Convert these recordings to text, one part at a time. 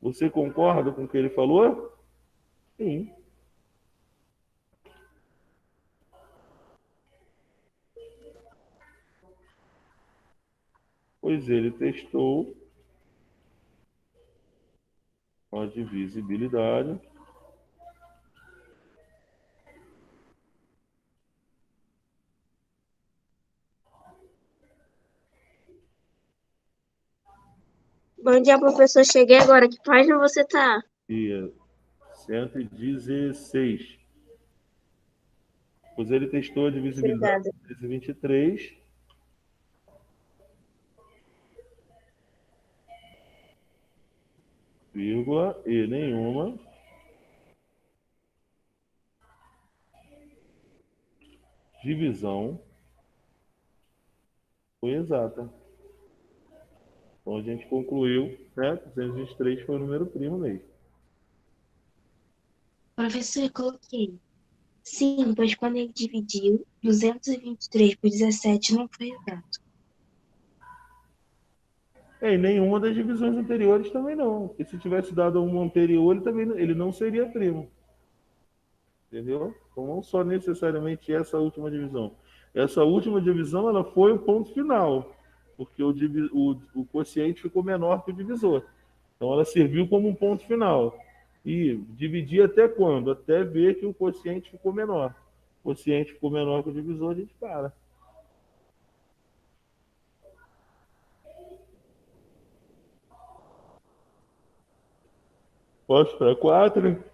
Você concorda com o que ele falou? Sim. Pois ele testou a divisibilidade. Bom dia, professor. Cheguei agora. Que página você tá? E 116. Pois ele testou a divisibilidade Obrigada. de 23, vírgula, e nenhuma divisão foi exata. Então a gente concluiu, né? 223 foi o número primo mesmo. Professor, eu coloquei. Sim, pois quando ele dividiu 223 por 17 não foi exato. E nenhuma das divisões anteriores também não. Porque se tivesse dado uma anterior, ele não seria primo. Entendeu? Então não só necessariamente essa última divisão. Essa última divisão ela foi o ponto final, porque o quociente ficou menor que o divisor. Então ela serviu como um ponto final. E dividir até quando? Até ver que o quociente ficou menor. O quociente ficou menor que o divisor, a gente para. Posso para 4?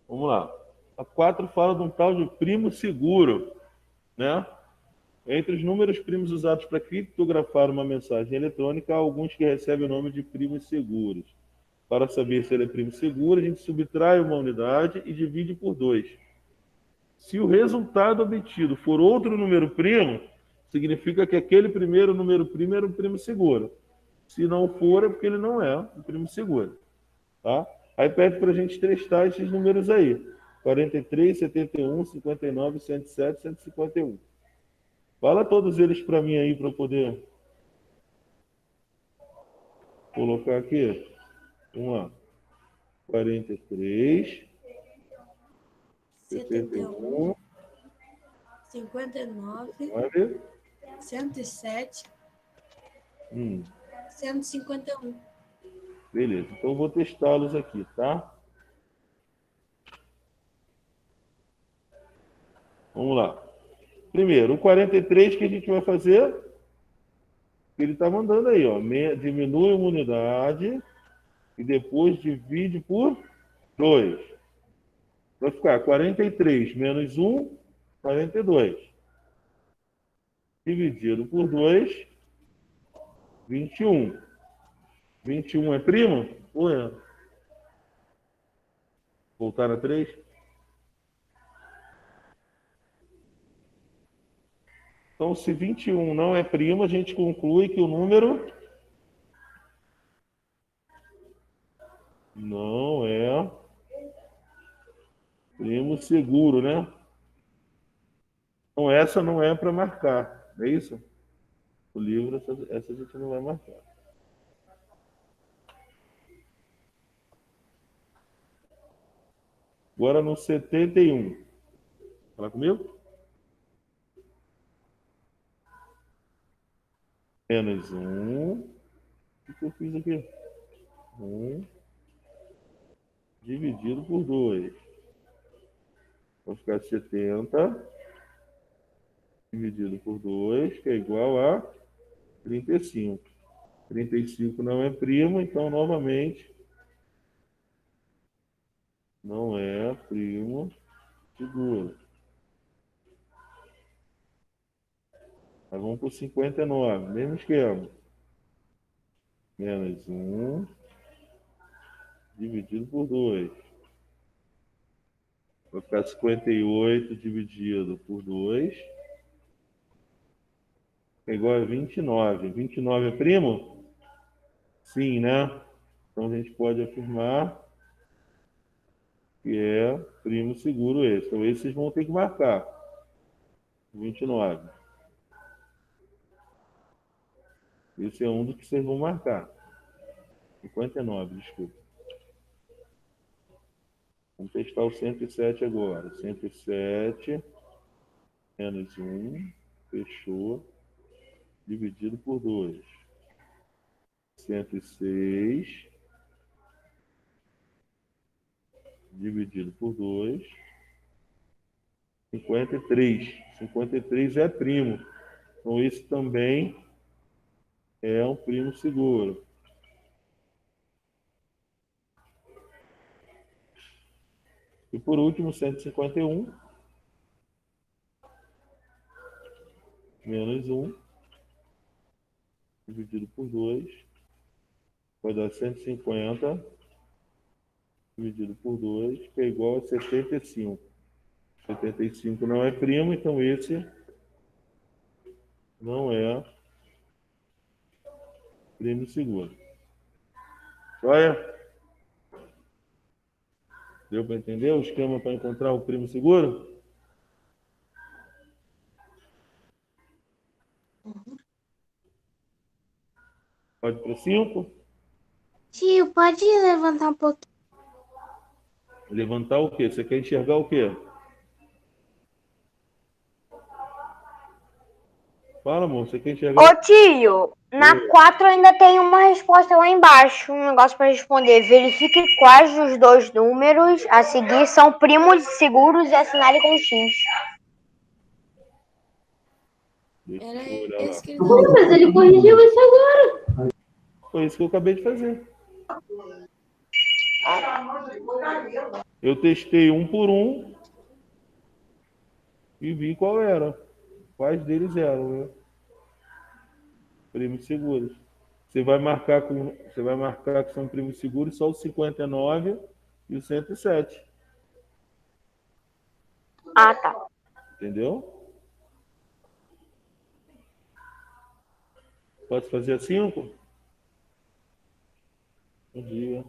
Vamos lá. A 4 fala de um tal de primo seguro, né? Entre os números primos usados para criptografar uma mensagem eletrônica, há alguns que recebem o nome de primos seguros. Para saber se ele é primo seguro, a gente subtrai uma unidade e divide por 2. Se o resultado obtido for outro número primo, significa que aquele primeiro número primo era um primo seguro. Se não for, é porque ele não é um primo seguro. Tá? Aí pede para a gente testar esses números aí. 43, 71, 59, 107, 151. Fala todos eles para mim aí para eu poder colocar aqui. Vamos lá. 43, 71, 71, 59, 9. 107, Hum, 151. beleza. Então eu vou testá-los aqui, tá? Vamos lá. Primeiro, o 43 que a gente vai fazer, ele está mandando aí, ó. Diminui uma unidade e depois divide por 2. Vai ficar 43 menos 1, 42. Dividido por 2, 21. 21 é primo? Ou é? Voltar a 3? Então, se 21 não é primo, a gente conclui que o número não é primo seguro, né? Então, essa não é para marcar, é isso? O livro, essa a gente não vai marcar. Agora no 71. Fala comigo? Menos 1. O que eu fiz aqui? 1 dividido por 2. Vai ficar 70 dividido por 2, que é igual a 35. 35 não é primo, então novamente não é primo seguro. Aí vamos para o 59, mesmo esquema. Menos 1 dividido por 2. Vai ficar 58 dividido por 2. É igual a 29. 29 é primo? Sim, né? Então a gente pode afirmar que é primo seguro esse. Então, esse vocês vão ter que marcar. 29. Esse é um dos que vocês vão marcar. 59, desculpa. Vamos testar o 107 agora. 107 menos 1, fechou, dividido por 2. 106 dividido por 2. 53. 53 é primo. Então, esse também é um primo seguro. E por último, 151 menos 1 dividido por 2 vai dar 150 dividido por 2, que é igual a 75. 75 não é primo, então esse não é primo seguro. Olha, deu para entender o esquema para encontrar o primo seguro? Pode para 5? Tio, pode levantar um pouquinho? Levantar o quê? Você quer enxergar o quê? Fala, amor, você quer enxergar Ô tio, na Oi. 4 ainda tem uma resposta lá embaixo, um negócio para responder. Verifique quais dos dois números a seguir são primos seguros e assinale com X. Deixa Era eu olhar lá. esse que ele tava Mas ele corrigiu isso agora. Foi isso que eu acabei de fazer. Eu testei um por um e vi qual era. Quais deles eram, né? Primos seguros. Você vai marcar que são primos seguros só o 59 e o 107. Ah, tá. Entendeu? Posso fazer a 5? Bom dia.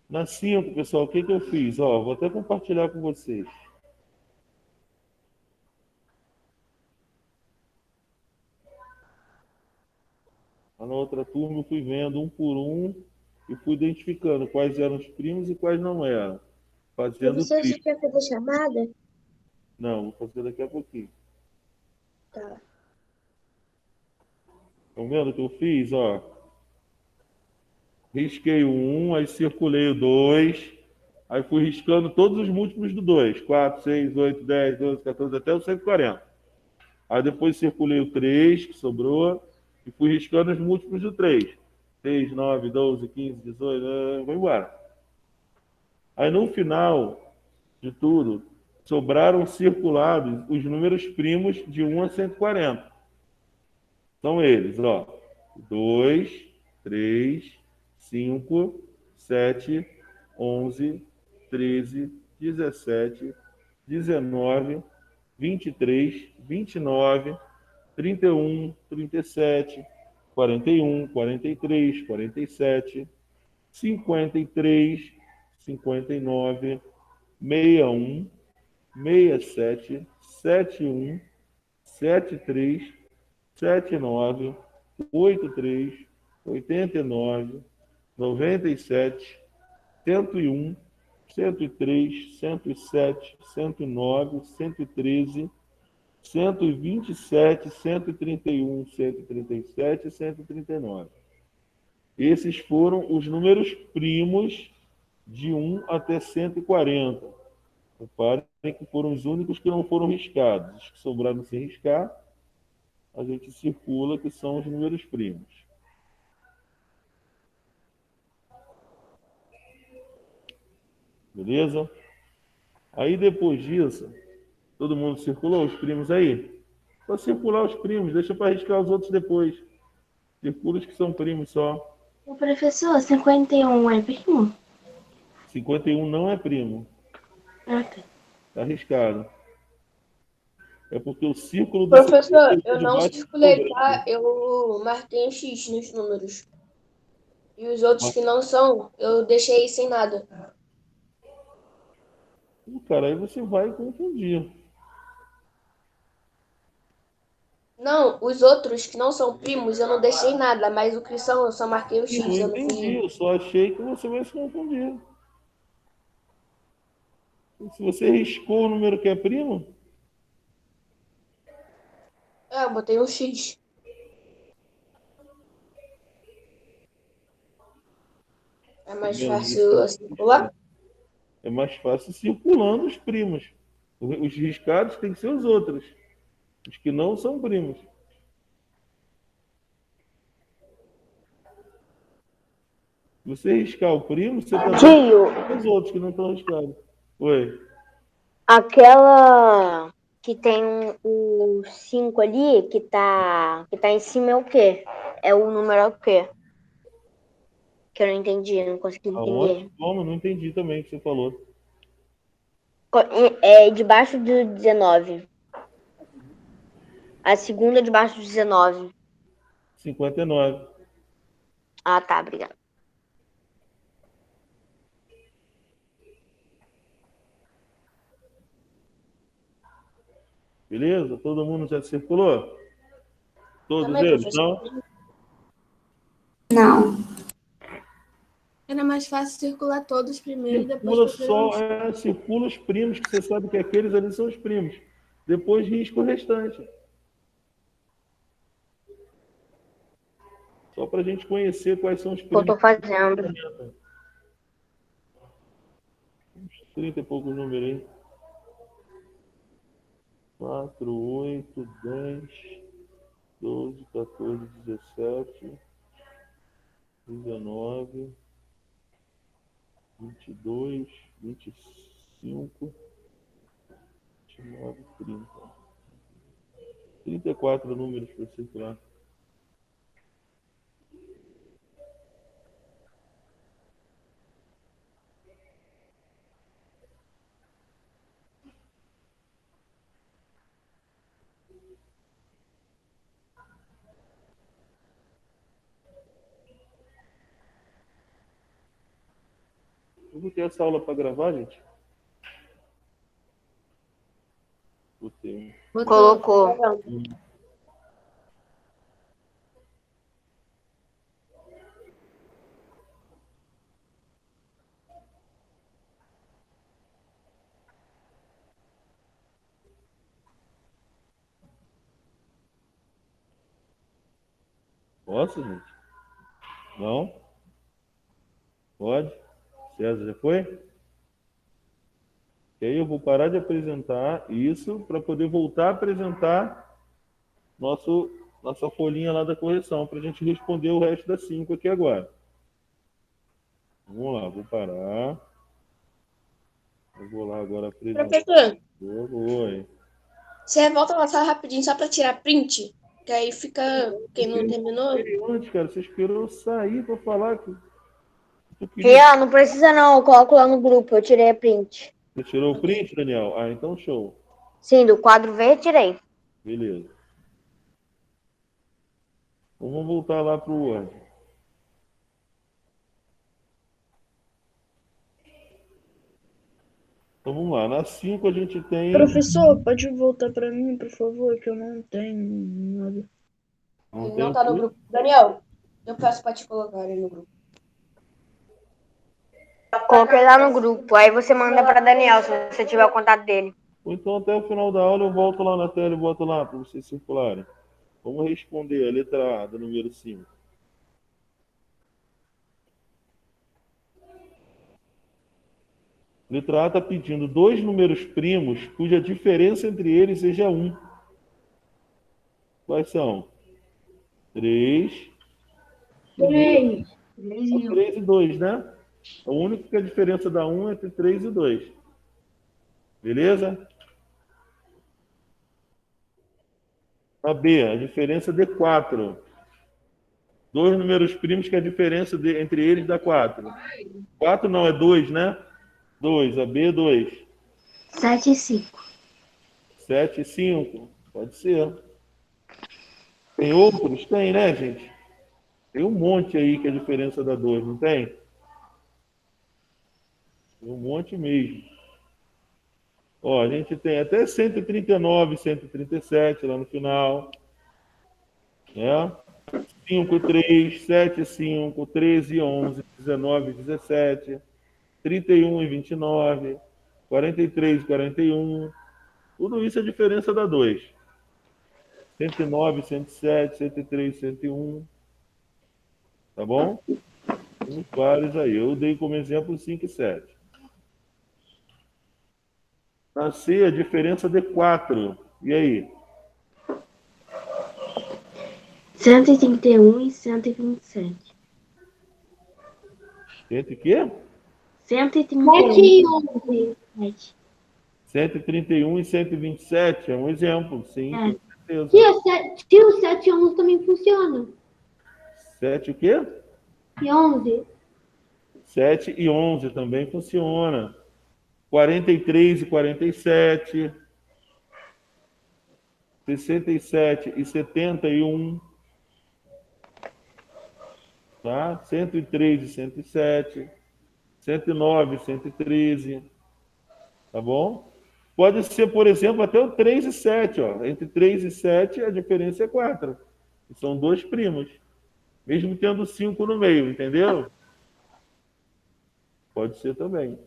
Na 5, pessoal, o que eu fiz? Ó, vou até compartilhar com vocês. Lá na outra turma eu fui vendo um por um e fui identificando quais eram os primos e quais não eram. Fazendo Professor, você tri. quer fazer chamada? Não, vou fazer daqui a pouquinho. Tá. Estão vendo o que eu fiz? Ó, risquei o 1, aí circulei o 2, aí fui riscando todos os múltiplos do 2. 4, 6, 8, 10, 12, 14, até o 140. Aí depois circulei o 3, que sobrou, e fui riscando os múltiplos do 3. 6, 9, 12, 15, 18, vou embora. Aí no final de tudo, sobraram circulados os números primos de 1 a 140. São eles, ó. 2, 3, 5, 7, 11, 13, 17, 19, 23, 29, 31, 37, 41, 43, 47, 53, 59, 61, 67, 71, 73, 79, 83, 89, 97, 101, 103, 107, 109, 113, 127, 131, 137 e 139. Esses foram os números primos de 1 até 140. Reparem que foram os únicos que não foram riscados. Os que sobraram sem riscar, a gente circula, que são os números primos. Beleza? Aí depois disso, todo mundo circulou os primos aí? Só circular os primos, deixa para riscar os outros depois. Circula os que são primos só. O professor, 51 é primo? 51 não é primo. Ah, tá. Tá arriscado. É porque o círculo do Professor, de eu não baixo circulei, ficou tá? grande. Eu marquei um X nos números. E os outros que não são, eu deixei sem nada. Cara, aí você vai confundir. Não, os outros que não são primos, eu não deixei nada. Mas o que são, eu só marquei o Eu X. Eu não entendi, fui... eu só achei que você vai se confundir. Se você riscou o número que é primo, Eu botei um X. É tá mais vendo? fácil assim pular? É mais fácil circulando os primos. Os riscados têm que ser os outros, os que não são primos. Se você riscar o primo, você também Tio, risca os outros que não estão riscados. Oi. aquela que tem o 5 ali, que tá em cima é o quê? É o número é o quê? Que eu não entendi, não consegui Aonde? entender. Como? Não entendi também o que você falou. É debaixo do 19. A segunda é debaixo do 19. 59. Ah, tá, obrigada. Beleza? Todo mundo já circulou? Todos Também, eles? professor. Não? Não. Era mais fácil circular todos primeiro e depois Circula fazer só, os... circula os primos, que você sabe que aqueles ali são os primos. Depois risca o restante. Só para a gente conhecer quais são os O que eu primos. tô fazendo? Uns 30 e poucos números aí. 4, 8, 10, 12, 14, 17, 19, 22, 25, 29, 30. 34 números para circular. Eu vou ter essa aula para gravar, gente? Vou ter. Colocou. Posso, gente? Não? Pode? César, já foi? E aí eu vou parar de apresentar isso para poder voltar a apresentar nossa folhinha lá da correção, para a gente responder o resto das 5 aqui agora. Vamos lá, vou parar. Eu vou lá agora apresentar. Professor, Oi. você volta na sala rapidinho só pra tirar print? Que aí fica quem não terminou. Antes, cara, você esperou eu sair para falar que tu queria. Rian, não precisa não, eu coloco lá no grupo, eu tirei a print. Você tirou o print, Daniel? Ah, então show. Sim, do quadro verde tirei. Beleza. Então vamos voltar lá para o Word. Então vamos lá. Na 5 a gente tem. Professor, pode voltar para mim, por favor, que eu não tenho nada. Não Ele tem não o tá no quê? grupo. Daniel, eu peço pra te colocar ele no grupo. Coloquei lá no grupo, aí você manda pra Daniel, se você tiver o contato dele. Ou então até o final da aula eu volto lá na tela e boto lá para vocês circularem. Vamos responder a letra A do número 5. Letra A está pedindo dois números primos cuja diferença entre eles seja 1. Quais são? 3. 3. 3 e 2, né? O único que a diferença dá 1 é entre 3 e 2. Beleza? A B, a diferença de 4. Dois números primos que a diferença entre eles dá 4. 4 não, é 2, né? 2, a B é 2. 7 e 5. 7 e 5. Pode ser. Tem outros? Tem, né, gente? Tem um monte aí que a diferença dá 2, não tem? Tem um monte mesmo. Ó, a gente tem até 139, 137 lá no final. Né? 5 e 3, 7 e 5, 13 e 11, 19 e 17, 31 e 29, 43 e 41. Tudo isso é diferença da 2. 109, 107, 103, 101. Tá bom? Temos vários aí. Eu dei como exemplo 5 e 7. Na C, a diferença de 4. E aí? 131 e 127. Gente, o quê? 131 7 e e 11. 27. 131 e 127. É um exemplo, sim, É. com certeza. Tia, o 7 e 11 também funciona. 7 o quê? E 11. 7 e 11 também funciona. 43 e 47. 67 e 71. Tá? 103 e 107. 109 e 113. Tá bom? Pode ser, por exemplo, até o 3 e 7. Ó. Entre 3 e 7, a diferença é 4. São dois primos. Mesmo tendo 5 no meio, entendeu? Pode ser também.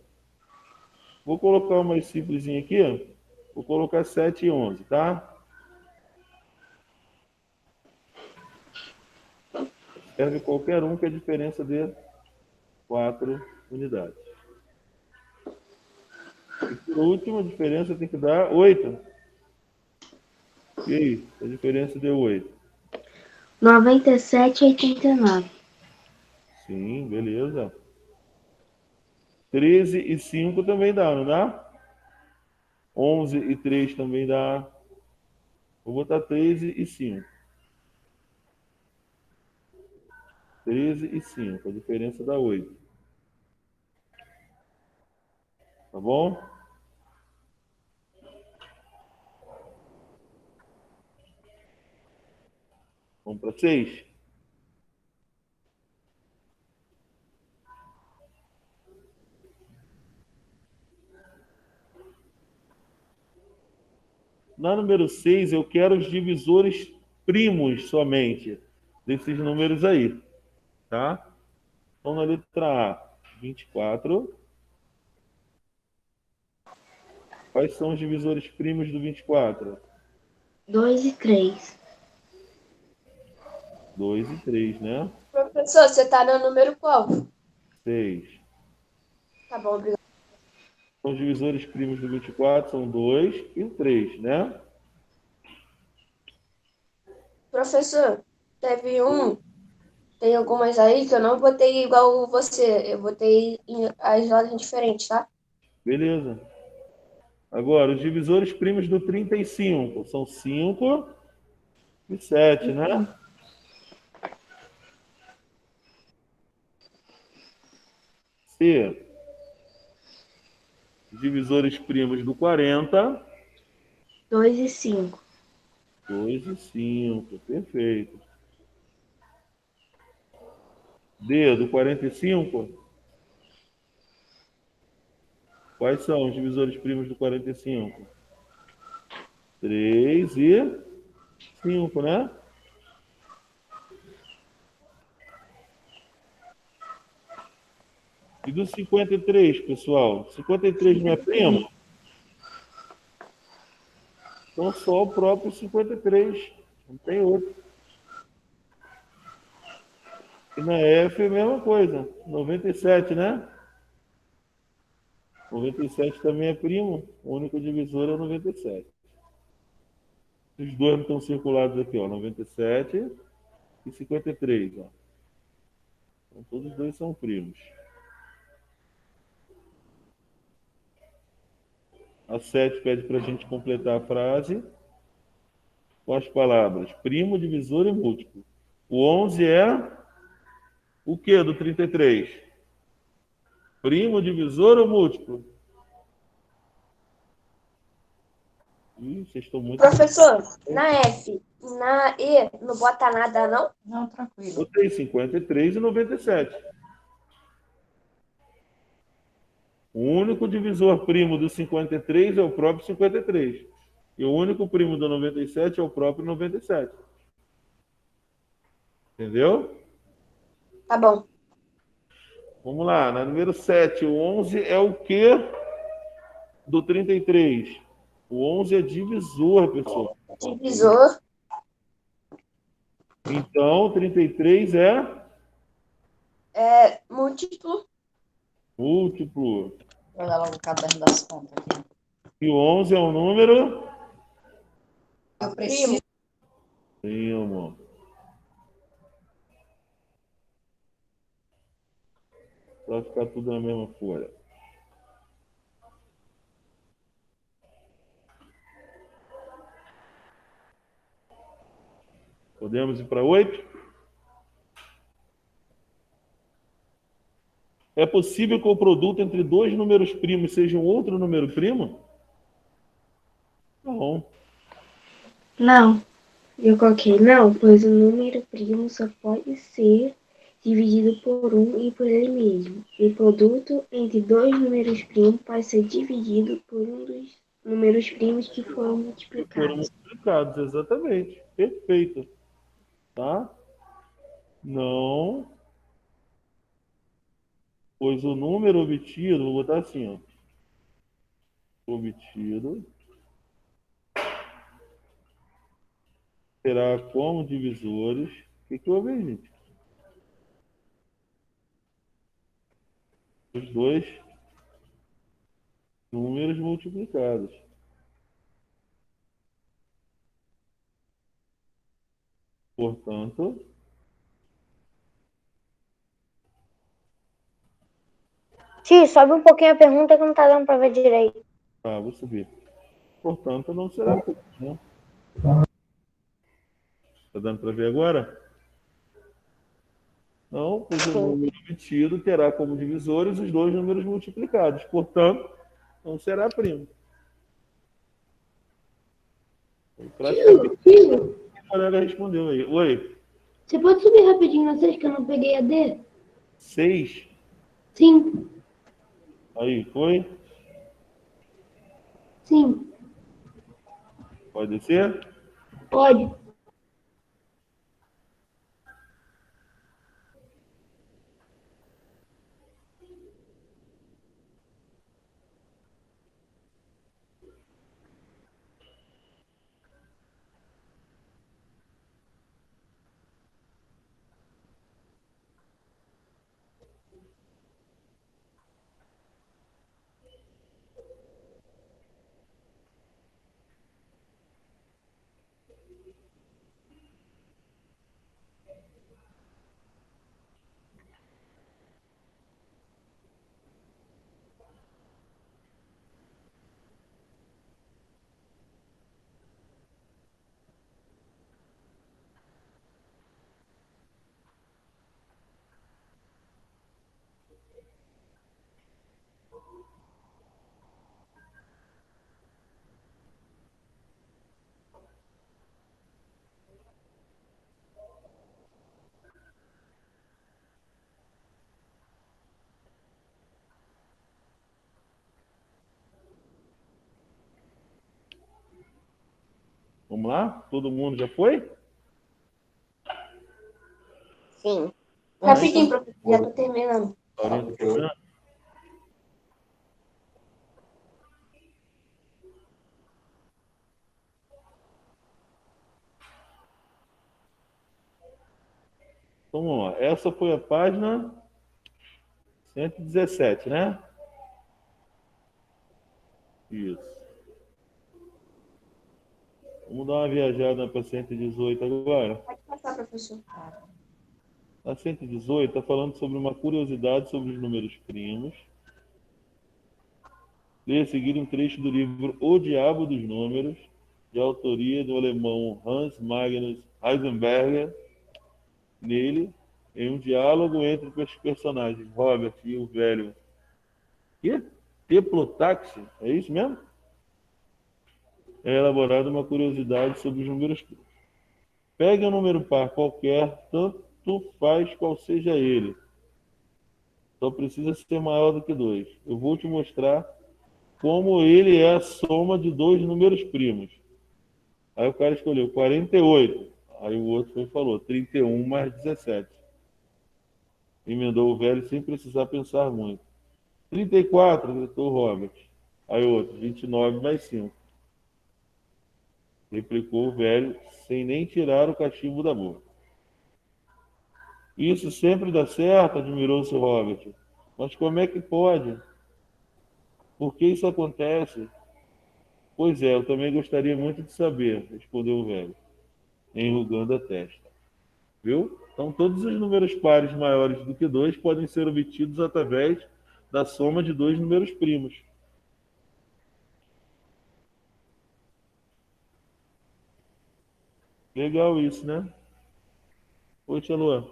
Vou colocar uma simplesinha aqui. Ó. Vou colocar 7 e 11, tá? Serve qualquer um que a diferença de 4 unidades. E por último, a diferença tem que dar 8. E aí? A diferença deu 8. 97 e 89. Sim, beleza. 13 e 5 também dá, não dá? 11 e 3 também dá. Vou botar 13 e 5. 13 e 5. A diferença dá 8. Tá bom? Vamos para 6. Na número 6, eu quero os divisores primos somente desses números aí. Tá? Então, na letra A, 24. Quais são os divisores primos do 24? 2 e 3. 2 e 3, né? Professor, você tá no número qual? 6. Tá bom, obrigado. Então, os divisores primos do 24 são 2 e 3, né? Professor, teve um. Tem algumas aí que eu não botei igual você. Eu botei as ordens diferentes, tá? Beleza. Agora, os divisores primos do 35 são 5 e 7, né? C. Os divisores primos do 40, 2 e 5. 2 e 5. Perfeito. D, do 45. Quais são os divisores primos do 45? 3 e 5, né? E do 53, pessoal? 53 não é primo? Então só o próprio 53. Não tem outro. E na F é a mesma coisa. 97, né? 97 também é primo. O único divisor é o 97. Os dois não estão circulados aqui, ó. 97 e 53, ó. Então todos os dois são primos. A 7 pede para a gente completar a frase com as palavras primo, divisor e múltiplo. O 11 é o que do 33? Primo, divisor ou múltiplo? Ih, vocês estão muito... Professor, na F, na E, não bota nada, não? Não, tranquilo. Botei 53 e 97. O único divisor primo do 53 é o próprio 53. E o único primo do 97 é o próprio 97. Entendeu? Tá bom. Vamos lá, na número 7, o 11 é o quê do 33? O 11 é divisor, pessoal. Divisor, Então, o 33 é múltiplo, múltiplo. Vou olhar logo o caderno das contas aqui. E o 11 é um número Eu preciso. primo. Vai ficar tudo na mesma folha. Podemos ir para 8? É possível que o produto entre dois números primos seja um outro número primo? Não. Não. Eu coloquei não, pois o número primo só pode ser dividido por um e por ele mesmo. E o produto entre dois números primos pode ser dividido por um dos números primos que foram Foram multiplicados. multiplicados, exatamente. Perfeito. Tá? Não. Pois o número obtido, vou botar assim, ó. Obtido terá como divisores. O que houve aí, gente? Os dois números multiplicados. Portanto, Tio, sobe um pouquinho a pergunta que não tá dando pra ver direito. tá, vou subir. Portanto, não será primo, né? Tá dando para ver agora? Não, pois o número obtido terá como divisores os dois números multiplicados. Portanto, não será primo. Praticamente, Tio, o colega respondeu aí. Oi, você pode subir rapidinho na 6 que eu não peguei a D? 6. Sim, Aí, foi? sim, Pode descer? pode. Vamos lá? Todo mundo já foi? Sim. rapidinho, professor, já tô terminando. Aurinha tá terminando? Então, vamos lá. Essa foi a página 117, né? Isso. Vamos dar uma viajada para 118 agora. Pode passar, professor. A 118 está falando sobre uma curiosidade sobre os números primos. Leia a seguir um trecho do livro O Diabo dos Números, de autoria do alemão Hans Magnus Heisenberger. Nele, em um diálogo entre os personagens Robert e o velho Teplotáxi, é isso mesmo? é elaborada uma curiosidade sobre os números primos. Pegue um número par qualquer, tanto faz qual seja ele. Só precisa ser maior do que 2. Eu vou te mostrar como ele é a soma de dois números primos. Aí o cara escolheu 48. Aí o outro foi e falou 31 mais 17. Emendou o velho sem precisar pensar muito. 34, gritou o Robert. Aí o outro, 29 mais 5. Replicou o velho sem nem tirar o cachimbo da boca. Isso sempre dá certo, admirou-se o Robert. Mas como é que pode? Por que isso acontece? Pois é, eu também gostaria muito de saber, respondeu o velho, enrugando a testa. Viu? Então, todos os números pares maiores do que 2 podem ser obtidos através da soma de dois números primos. Legal isso, né? Oi, tia Luan.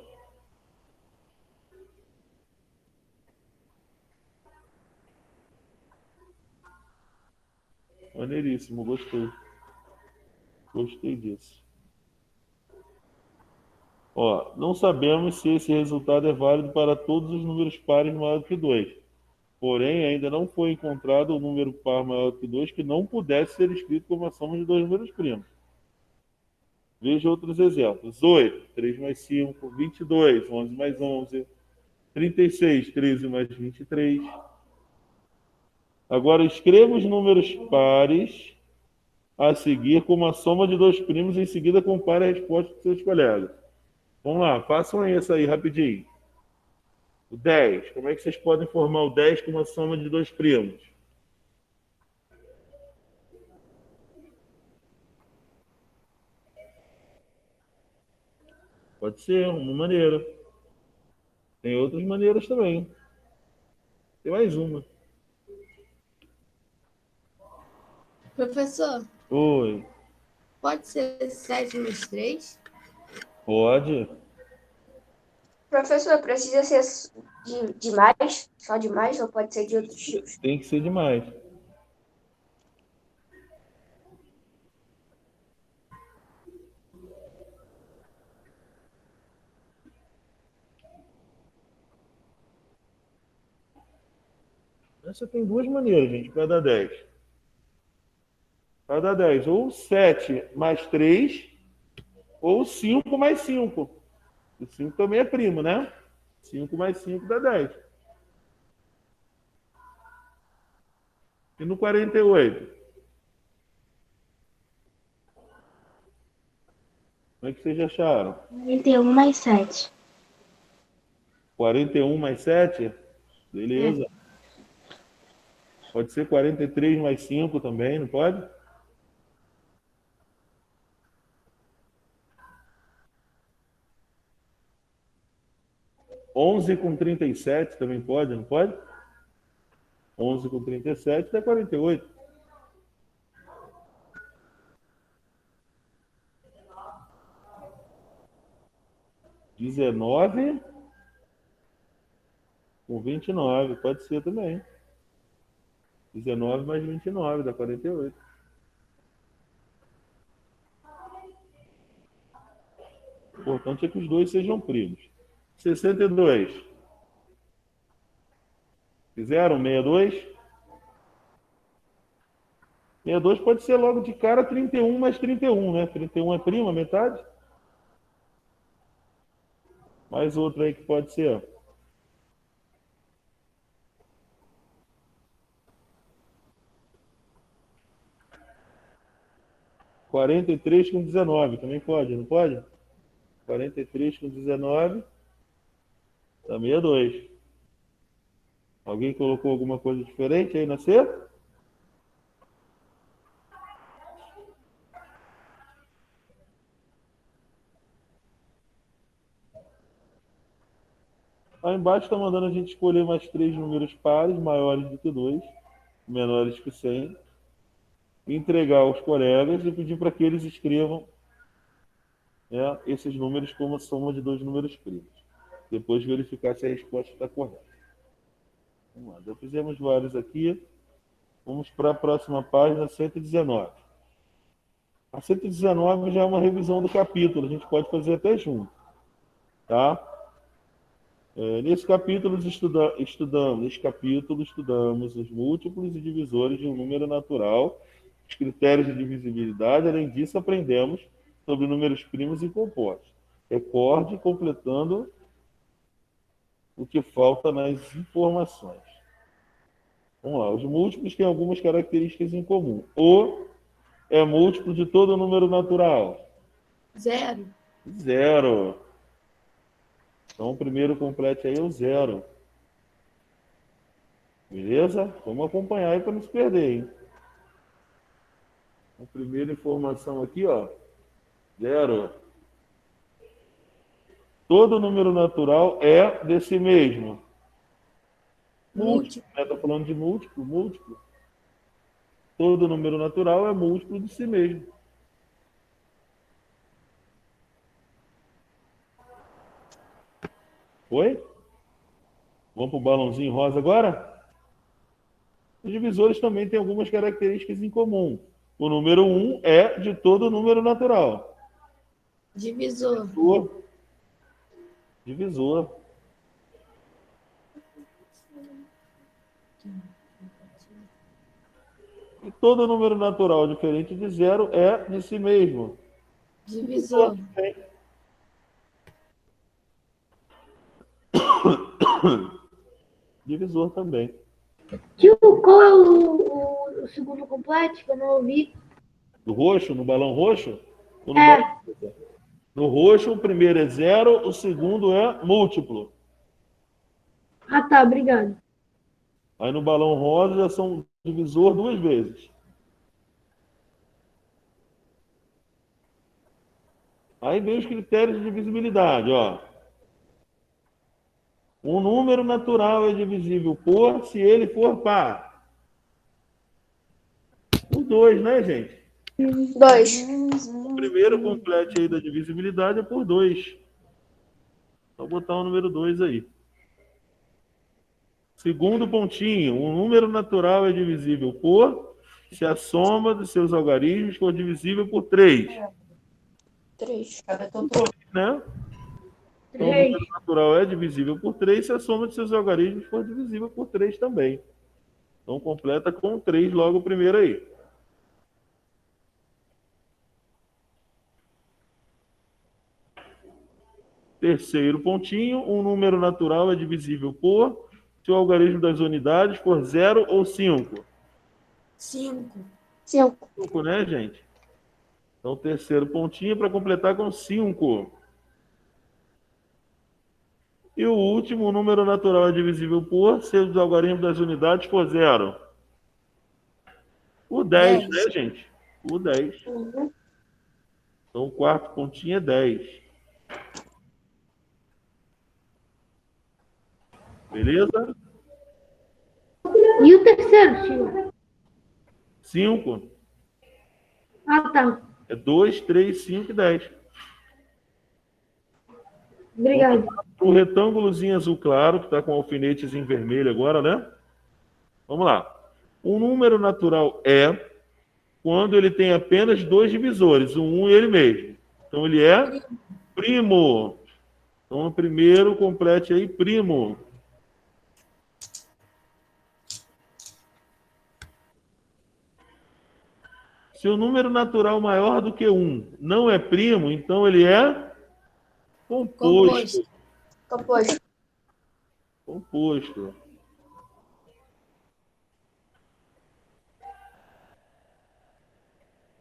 Maneiríssimo, gostei. Gostei disso. Ó, não sabemos se esse resultado é válido para todos os números pares maior do que 2. Porém, ainda não foi encontrado um número par maior do que 2 que não pudesse ser escrito como a soma de dois números primos. Veja outros exemplos. 8, 3 mais 5, 22, 11 mais 11, 36, 13 mais 23. Agora, escreva os números pares a seguir como a soma de dois primos e em seguida compare a resposta dos seus colegas. Vamos lá, façam isso aí rapidinho. O 10. Como é que vocês podem formar o 10 com uma soma de dois primos? Pode ser uma maneira. Tem outras maneiras também. Tem mais uma. Professor, Oi. pode ser 7 mais 3? Pode. Professor, precisa ser de mais? Só de mais ou pode ser de outros tipos? Tem que ser demais. Essa tem duas maneiras, gente, para dar 10. Para dar 10, ou 7 mais 3, ou 5 mais 5. O 5 também é primo, né? 5 mais 5 dá 10. E no 48? Como é que vocês acharam? 41 mais 7. 41 mais 7? Beleza. Pode ser 43 mais 5 também, não pode? Onze com 37 também pode, não pode? 11 com 37 dá 48. Dezenove com 29, pode ser também. 19 mais 29 dá 48. O importante é que os dois sejam primos. 62. Fizeram 62? 62 pode ser logo de cara 31 mais 31, né? 31 é prima, metade? Mais outro aí que pode ser. Ó. 43 com 19, também pode, não pode? 43 com 19 dá 62. Alguém colocou alguma coisa diferente aí na C? Aí embaixo está mandando a gente escolher mais três números pares, maiores do que 2, menores que 100, entregar aos colegas e pedir para que eles escrevam, né, esses números como a soma de dois números primos. Depois verificar se a resposta está correta. Vamos lá, já fizemos vários aqui. Vamos para a próxima página, 119. A 119 já é uma revisão do capítulo, a gente pode fazer até junto, tá? Nesse capítulo estudamos os múltiplos e divisores de um número natural, os critérios de divisibilidade. Além disso, aprendemos sobre números primos e compostos. Recorde completando o que falta nas informações. Vamos lá, os múltiplos têm algumas características em comum. O é múltiplo de todo número natural? 0. 0. Então, o primeiro complete aí é o 0. Beleza? Vamos acompanhar aí para não se perder, hein? A primeira informação aqui, ó. 0. Todo número natural é de si mesmo. Múltiplo, né? Estou falando de múltiplo. Todo número natural é múltiplo de si mesmo. Oi? Vamos para o balãozinho rosa agora? Os divisores também têm algumas características em comum. O número 1 é de todo número natural. Divisor. Divisor. E todo número natural diferente de 0 é de si mesmo. Divisor. Divisor também. Tio, qual é o segundo completo que eu não ouvi? Do roxo, no balão roxo? Ou no É. balão... No roxo, o primeiro é 0, o segundo é múltiplo. Ah, tá, obrigado. Aí no balão rosa já são divisor 2 vezes. Aí vem os critérios de divisibilidade, ó. Um número natural é divisível por se ele for par. O 2, né, gente? 2. O primeiro complete aí da divisibilidade é por 2. Vou botar o número 2 aí. Segundo pontinho, um número natural é divisível por se a soma dos seus algarismos for divisível por 3. 3. Cadê teu troco? Né? Então, o número natural é divisível por 3 se a soma de seus algarismos for divisível por 3 também. Então, completa com 3 logo o primeiro aí. Terceiro pontinho, um número natural é divisível por se o algarismo das unidades for 0 ou 5. 5. 5, né, gente? Então, terceiro pontinho para completar com 5. E o último, o número natural é divisível por se os algarismos das unidades for 0. O 10, né, gente? O 10. Então, o quarto pontinho é 10. Beleza? E o terceiro, tio? 5. Ah, tá. É 2, 3, 5 e 10. Obrigado. O retângulozinho azul claro, que está com alfinetes em vermelho agora, né? Vamos lá. Um número natural é quando ele tem apenas 2 divisores, o 1 e ele mesmo. Então, ele é primo. Então, o primeiro, complete aí, primo. Se o número natural maior do que 1 não é primo, então ele é composto. Composto.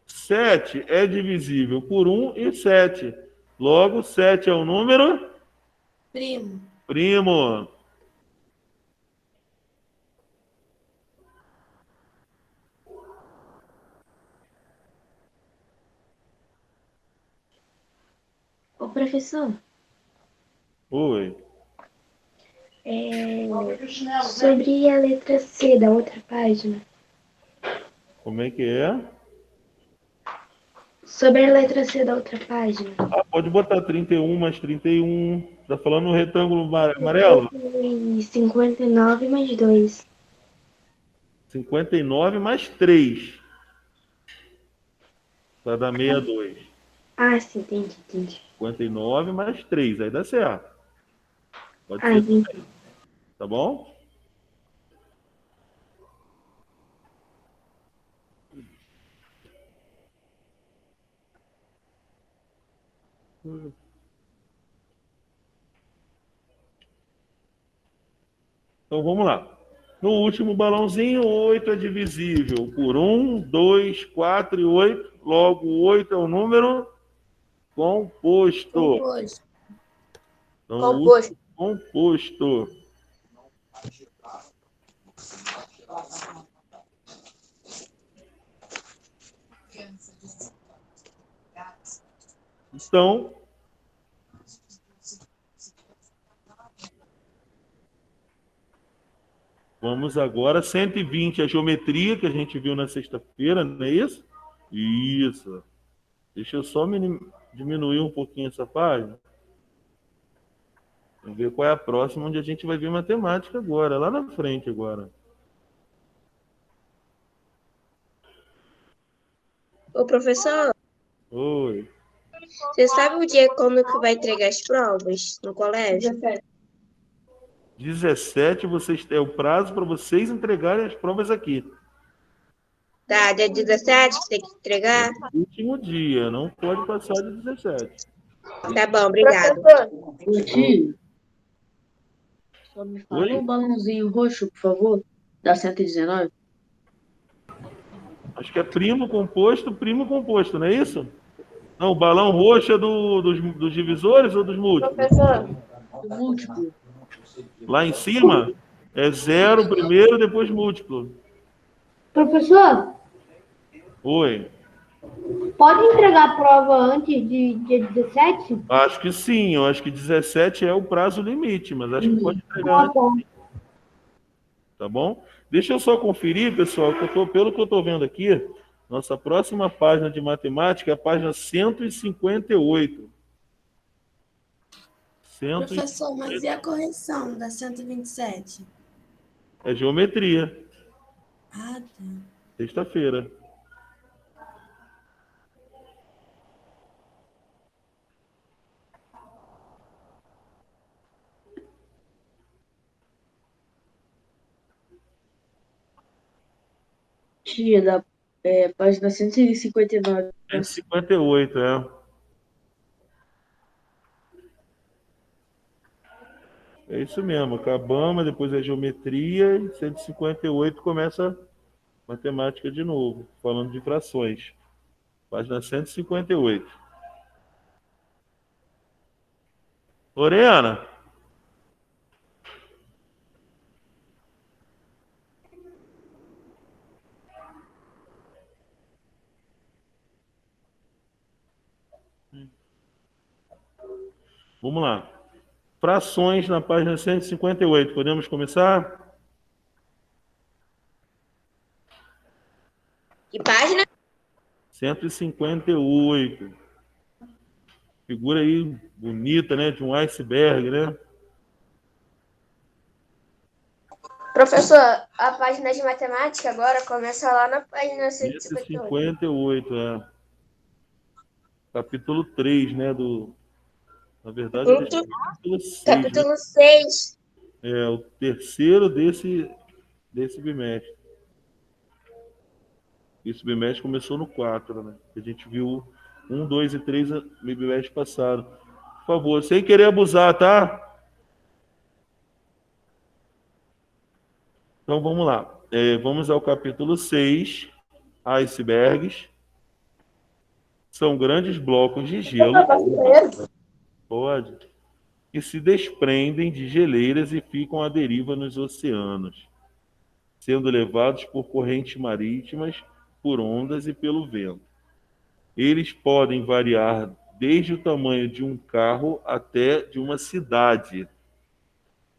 Sete é divisível por 1 e 7. Logo, 7 é um número Primo. primo. Ô, professor, Oi. sobre a letra C da outra página. Como é que é? Sobre a letra C da outra página. Ah, pode botar 31 mais 31. Tá falando no retângulo amarelo? 59 mais 2. 59 mais 3. Vai dar 62. Ah, sim, entendi. 59 mais 3, aí dá certo. Pode Ah, ser entendi. também, tá bom? Então vamos lá. No último balãozinho, 8 é divisível por 1, 2, 4 e 8. Logo, 8 é o número composto. Composto. Então, o Composto. último composto. Então, vamos agora, 120, a geometria que a gente viu na sexta-feira, não é isso? Isso. Deixa eu só diminuir um pouquinho essa página. Vamos ver qual é a próxima, onde a gente vai ver matemática agora, lá na frente agora. Ô, professor, Oi. você sabe o dia quando que vai entregar as provas no colégio? 17, é o prazo para vocês entregarem as provas aqui. Tá, dia 17 que tem que É entregar? o último dia, não pode passar de 17. Tá bom, obrigado. Ô, tio, só me fala Oi? o balãozinho roxo, por favor, da 119. Acho que é primo composto, não é isso? Não, o balão roxo é dos divisores ou dos múltiplos? Professor, Do múltiplo. Lá em cima é zero primeiro, depois múltiplo. Professor, Oi. pode entregar a prova antes de dia 17? Acho que sim, eu acho que 17 é o prazo limite, mas acho que pode entregar Ah, antes, bom. tá bom? Deixa eu só conferir, pessoal, pelo que eu estou vendo aqui, nossa próxima página de matemática é a página 158. Professor, mas e a correção da 127? É geometria, Ah, tá. sexta-feira. Tia, página 159. 158, é. É isso mesmo, acabamos, depois é geometria, e 158 começa a matemática de novo, falando de frações. Página 158. Lorena, vamos lá. Frações na página 158. Podemos começar? que página? 158. Figura aí bonita, né? De um iceberg, né? Professor, a página de matemática agora começa lá na página 158. 158, é. Capítulo 3, né? Na verdade, ele é capítulo 6, né? Capítulo 6. É o terceiro desse bimestre. Esse bimestre começou no 4, né? A gente viu 1, 2 e 3 no bimestre passado. Por favor, sem querer abusar, tá? Então vamos lá. Vamos ao capítulo 6, icebergs. São grandes blocos de gelo. Pode. Que se desprendem de geleiras e ficam à deriva nos oceanos, sendo levados por correntes marítimas, por ondas e pelo vento. Eles podem variar desde o tamanho de um carro até de uma cidade.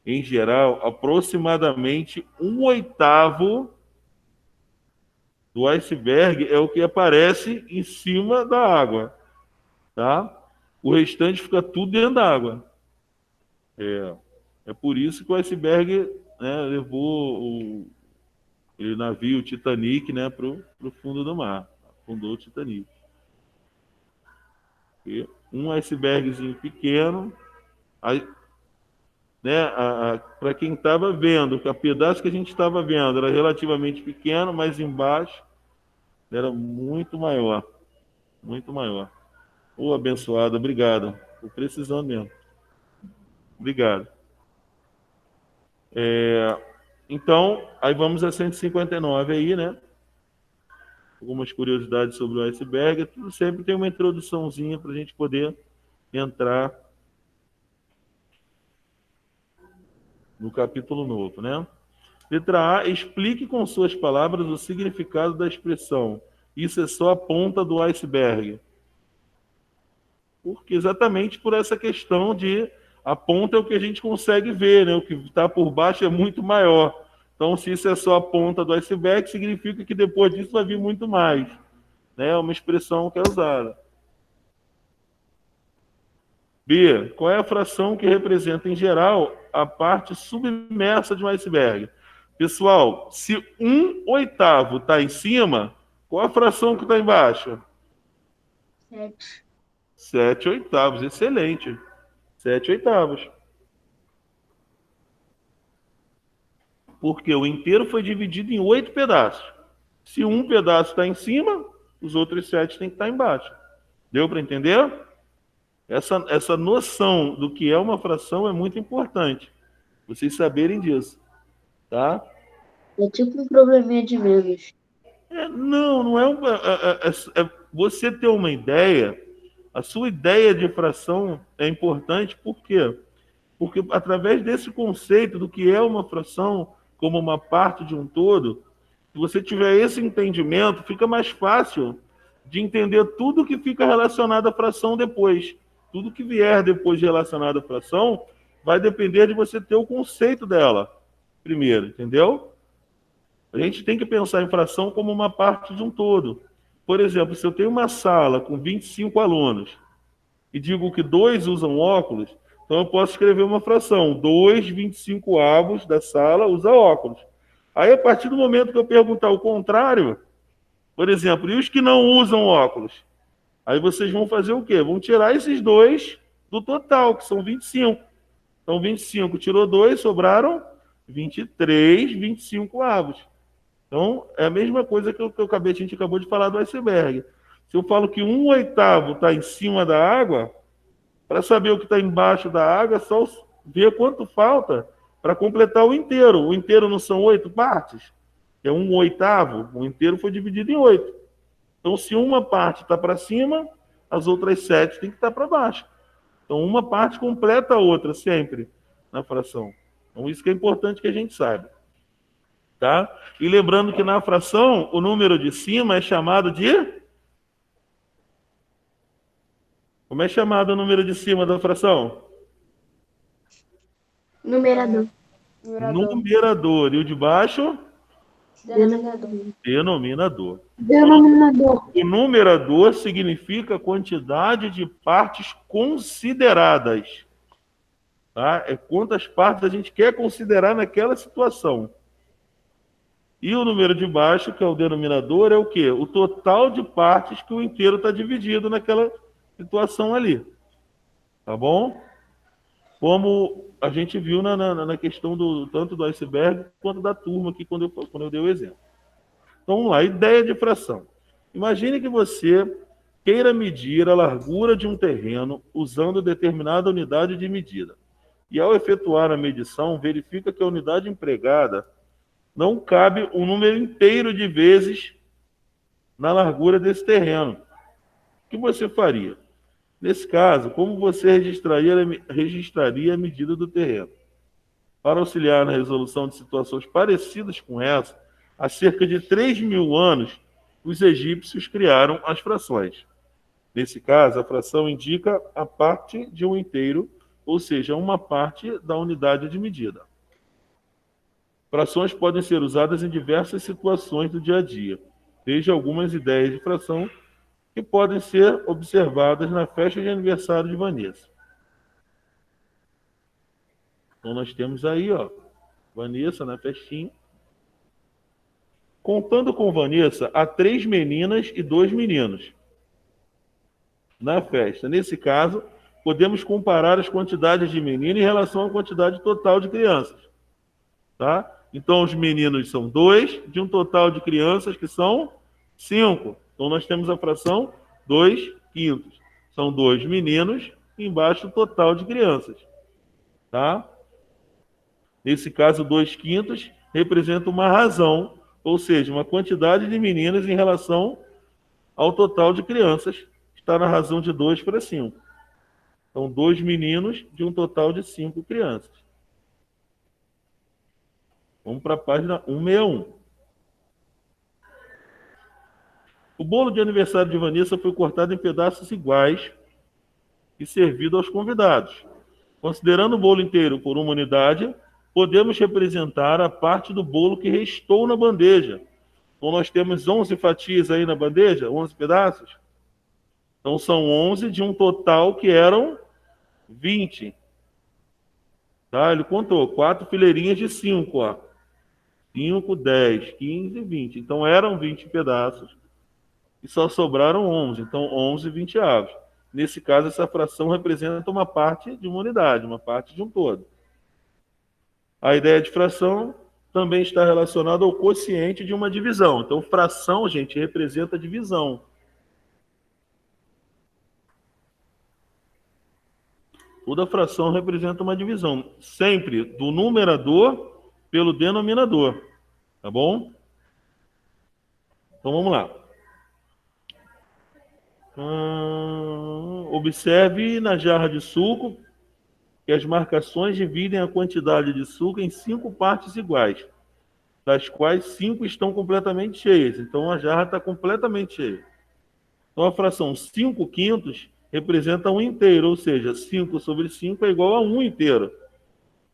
Em geral, aproximadamente 1/8 do iceberg é o que aparece em cima da água, tá? O restante fica tudo dentro da água. É por isso que o iceberg, né, levou o navio Titanic, né, para o fundo do mar. Afundou o Titanic. E um icebergzinho pequeno, aí, né, para quem estava vendo, o pedaço que a gente estava vendo era relativamente pequeno, mas embaixo era muito maior, muito maior. Ô, abençoado, obrigado. Estou precisando mesmo. Obrigado. Então, aí vamos a 159 aí, né? Algumas curiosidades sobre o iceberg. Tudo sempre tem uma introduçãozinha para a gente poder entrar no capítulo novo, né? Letra A, explique com suas palavras o significado da expressão. Isso é só a ponta do iceberg. Porque exatamente por essa questão de a ponta é o que a gente consegue ver, né? O que está por baixo é muito maior. Então, se isso é só a ponta do iceberg, significa que depois disso vai vir muito mais. Né? É uma expressão que é usada. B. Qual é a fração que representa, em geral, a parte submersa de um iceberg? Pessoal, se 1/8 está em cima, qual a fração que está embaixo? 7. 7/8. Excelente. 7/8. Porque o inteiro foi dividido em 8 pedaços. Se um pedaço está em cima, os outros 7 têm que estar embaixo. Deu para entender? Essa noção do que é uma fração é muito importante. Vocês saberem disso. Tá? É tipo um probleminha de menos. Não é você ter uma ideia. A sua ideia de fração é importante por quê? Porque através desse conceito do que é uma fração como uma parte de um todo, se você tiver esse entendimento, fica mais fácil de entender tudo que fica relacionado à fração depois. Tudo que vier depois de relacionado à fração vai depender de você ter o conceito dela primeiro, entendeu? A gente tem que pensar em fração como uma parte de um todo. Por exemplo, se eu tenho uma sala com 25 alunos e digo que 2 usam óculos, então eu posso escrever uma fração. 2/25 da sala usa óculos. Aí, a partir do momento que eu perguntar o contrário, por exemplo, e os que não usam óculos? Aí vocês vão fazer o quê? Vão tirar esses 2 do total, que são 25. Então, 25 tirou 2, sobraram 23/25. Então, é a mesma coisa que a gente acabou de falar do iceberg. Se eu falo que 1/8 está em cima da água, para saber o que está embaixo da água, é só ver quanto falta para completar o inteiro. O inteiro não são 8 partes? É 1/8. O inteiro foi dividido em 8. Então, se uma parte está para cima, as outras 7 têm que estar para baixo. Então, uma parte completa a outra sempre na fração. Então, isso que é importante que a gente saiba. Tá? E lembrando que na fração, o número de cima é chamado de... Como é chamado o número de cima da fração? Numerador. Numerador. E o de baixo? Denominador. Denominador. Denominador. O numerador significa a quantidade de partes consideradas. Tá? É quantas partes a gente quer considerar naquela situação. E o número de baixo, que é o denominador, é o quê? O total de partes que o inteiro está dividido naquela situação ali. Tá bom? Como a gente viu na questão tanto do iceberg quanto da turma aqui, quando eu dei o exemplo. Então, vamos lá. Ideia de fração. Imagine que você queira medir a largura de um terreno usando determinada unidade de medida. E, ao efetuar a medição, verifica que a unidade empregada não cabe um número inteiro de vezes na largura desse terreno. O que você faria? Nesse caso, como você registraria a medida do terreno? Para auxiliar na resolução de situações parecidas com essa, há cerca de 3.000 anos, os egípcios criaram as frações. Nesse caso, a fração indica a parte de um inteiro, ou seja, uma parte da unidade de medida. Frações podem ser usadas em diversas situações do dia a dia. Veja algumas ideias de fração que podem ser observadas na festa de aniversário de Vanessa. Então, nós temos aí, ó, Vanessa na festinha. Contando com Vanessa, há 3 meninas e 2 meninos. na festa. Nesse caso, podemos comparar as quantidades de meninos em relação à quantidade total de crianças. Tá? Então, os meninos são 2, de um total de crianças que são 5. Então, nós temos a fração 2/5. São 2 meninos, embaixo o total de crianças. Tá? Nesse caso, 2/5 representa uma razão, ou seja, uma quantidade de meninas em relação ao total de crianças. Está na razão de 2/5. Então, 2 meninos de um total de 5 crianças. Vamos para a página 161. O bolo de aniversário de Vanessa foi cortado em pedaços iguais e servido aos convidados. Considerando o bolo inteiro por uma unidade, podemos representar a parte do bolo que restou na bandeja. Então, nós temos 11 fatias aí na bandeja, 11 pedaços. Então, são 11 de um total que eram 20. Tá? Ele contou 4 fileirinhas de 5, ó. 5, 10, 15, 20. Então, eram 20 pedaços e só sobraram 11. Então, 11 20avos. Nesse caso, essa fração representa uma parte de uma unidade, uma parte de um todo. A ideia de fração também está relacionada ao quociente de uma divisão. Então, fração, gente, representa divisão. Toda fração representa uma divisão. Sempre do numerador pelo denominador. Tá bom? Então, vamos lá. Observe na jarra de suco que as marcações dividem a quantidade de suco em 5 partes iguais, das quais 5 estão completamente cheias. Então, a jarra está completamente cheia. Então, a fração 5/5 representa 1 inteiro, ou seja, 5/5 é igual a 1 inteiro.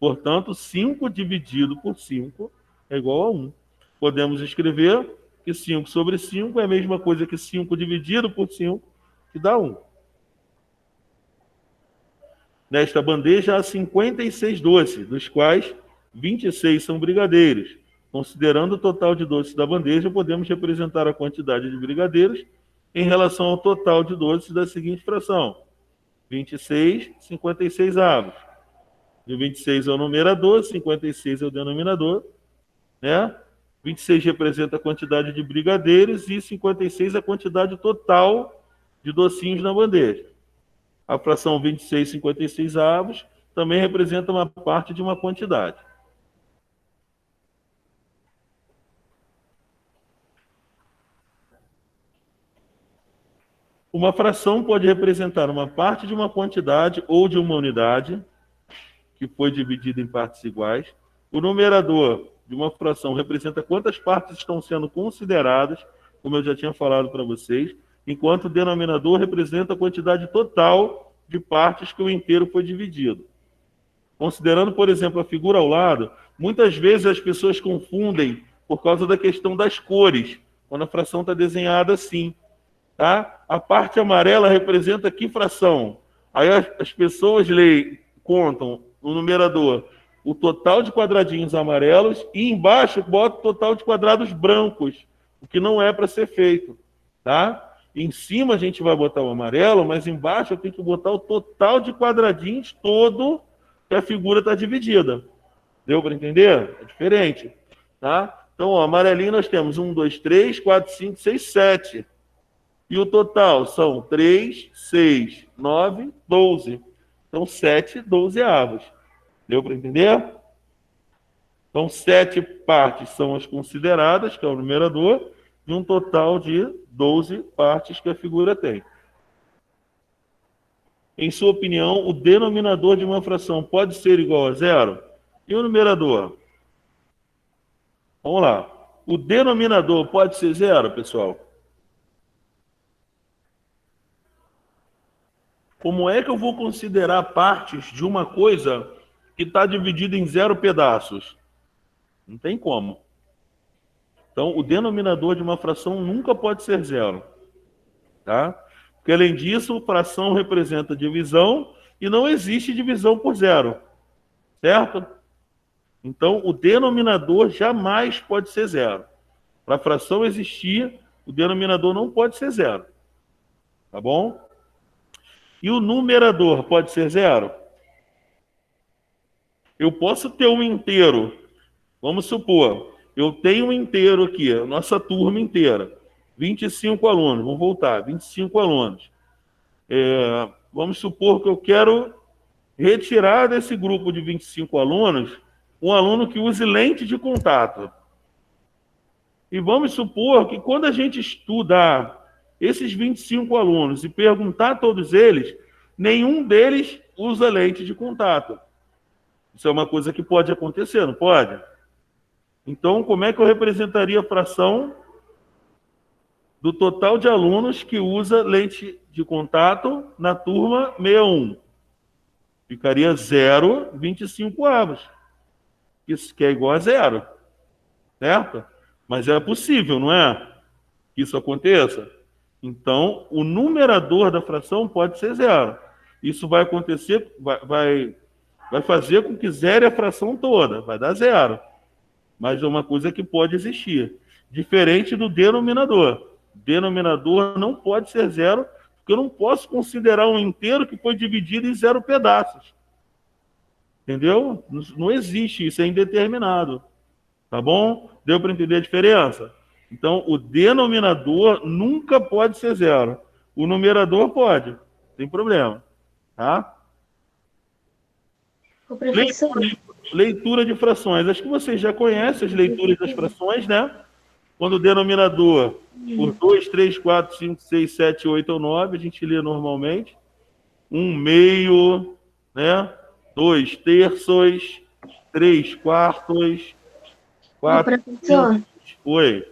Portanto, 5 dividido por 5 é igual a 1. Podemos escrever que 5/5 é a mesma coisa que 5 dividido por 5, que dá 1. Nesta bandeja há 56 doces, dos quais 26 são brigadeiros. Considerando o total de doces da bandeja, podemos representar a quantidade de brigadeiros em relação ao total de doces da seguinte fração: 26 56avos. E 26 é o numerador, 56 é o denominador, né? 26 representa a quantidade de brigadeiros e 56 a quantidade total de docinhos na bandeja. A fração 26 56avos também representa uma parte de uma quantidade. Uma fração pode representar uma parte de uma quantidade ou de uma unidade, que foi dividida em partes iguais. O numerador de uma fração representa quantas partes estão sendo consideradas, como eu já tinha falado para vocês, enquanto o denominador representa a quantidade total de partes que o inteiro foi dividido. Considerando, por exemplo, a figura ao lado, muitas vezes as pessoas confundem por causa da questão das cores, quando a fração está desenhada assim. Tá? A parte amarela representa que fração? Aí as pessoas contam no numerador o total de quadradinhos amarelos e embaixo bota o total de quadrados brancos, o que não é para ser feito. Tá? Em cima a gente vai botar o amarelo, mas embaixo eu tenho que botar o total de quadradinhos todo que a figura está dividida. Deu para entender? É diferente. Tá? Então, ó, amarelinho nós temos 1, 2, 3, 4, 5, 6, 7. E o total são 3, 6, 9, 12. Então, 7 12avos. Deu para entender? Então, 7 partes são as consideradas, que é o numerador, de um total de 12 partes que a figura tem. Em sua opinião, o denominador de uma fração pode ser igual a 0? E o numerador? Vamos lá. O denominador pode ser 0, pessoal? Como é que eu vou considerar partes de uma coisa que está dividida em 0 pedaços? Não tem como. Então, o denominador de uma fração nunca pode ser 0. Tá? Porque, além disso, fração representa divisão e não existe divisão por 0. Certo? Então, o denominador jamais pode ser 0. Para a fração existir, o denominador não pode ser 0. Tá bom? E o numerador pode ser 0? Eu posso ter um inteiro. Vamos supor, eu tenho um inteiro aqui, a nossa turma inteira. 25 alunos, vamos voltar, 25 alunos. Vamos supor que eu quero retirar desse grupo de 25 alunos um aluno que use lente de contato. E vamos supor que quando a gente estudar esses 25 alunos e perguntar a todos eles, nenhum deles usa lente de contato. Isso é uma coisa que pode acontecer, não pode? Então, como é que eu representaria a fração do total de alunos que usa lente de contato na turma 61? Ficaria 0, 25 avos. Isso que é igual a 0. Certo? Mas é possível, não é? Que isso aconteça. Então, o numerador da fração pode ser 0. Isso vai acontecer, vai fazer com que zere a fração toda. Vai dar 0. Mas é uma coisa que pode existir. Diferente do denominador. Denominador não pode ser 0, porque eu não posso considerar um inteiro que foi dividido em 0 pedaços. Entendeu? Não existe, isso é indeterminado. Tá bom? Deu para entender a diferença? Então, o denominador nunca pode ser 0. O numerador pode. Não tem problema. Tá? O professor... Leitura de frações. Acho que vocês já conhecem as leituras das frações, né? Quando o denominador por 2, 3, 4, 5, 6, 7, 8 ou 9, a gente lê normalmente. 1 meio, né? 2 terços, 3 quartos, 4 professor, Oi.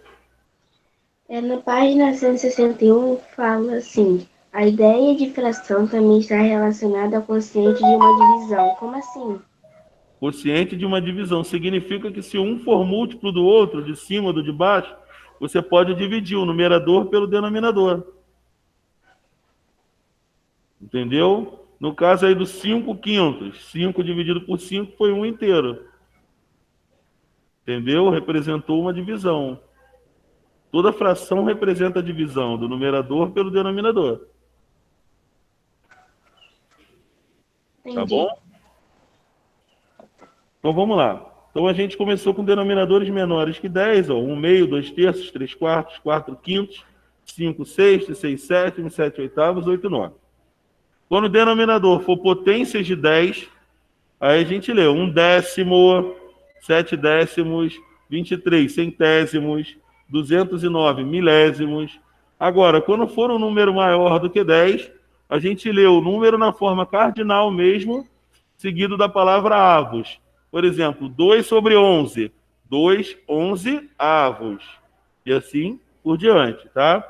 na página 161 fala assim: a ideia de fração também está relacionada ao quociente de uma divisão. Como assim? Quociente de uma divisão significa que se um for múltiplo do outro, de cima ou do de baixo, você pode dividir o numerador pelo denominador. Entendeu? No caso aí dos 5 quintos, 5 dividido por 5 foi 1 inteiro. Entendeu? Representou uma divisão. Toda fração representa a divisão do numerador pelo denominador. Entendi. Tá bom? Então vamos lá. Então a gente começou com denominadores menores que 10, ó, 1 meio, 2 terços, 3 quartos, 4 quintos, 5 sextos, 6 sétimos, 7 oitavos, 8 nonos. Quando o denominador for potências de 10, aí a gente lê 1 décimo, 7 décimos, 23 centésimos, 209 milésimos. Agora, quando for um número maior do que 10, a gente lê o número na forma cardinal mesmo, seguido da palavra avos. Por exemplo, 2 sobre 11. 2, 11 avos. E assim por diante, tá?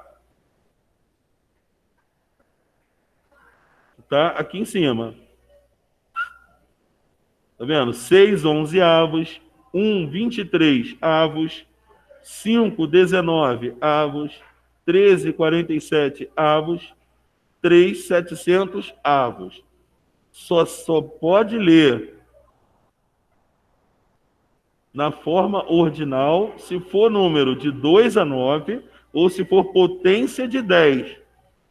Tá aqui em cima. Tá vendo? 6, 11 avos. 1, 23 avos. 5, 19 avos. 13, 47 avos. 3, 700 avos. Só pode ler na forma ordinal se for número de 2 a 9 ou se for potência de 10.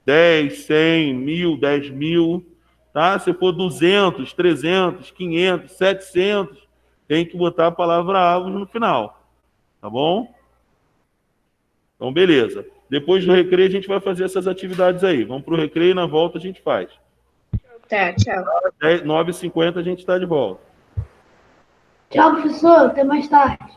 10, 100, 1000, 10.000, tá? Se for 200, 300, 500, 700, tem que botar a palavra avos no final, tá bom? Então, beleza. Depois do recreio, a gente vai fazer essas atividades aí. Vamos para o recreio e na volta a gente faz. Tá, tchau. 9h50 a gente está de volta. Tchau, professor. Até mais tarde.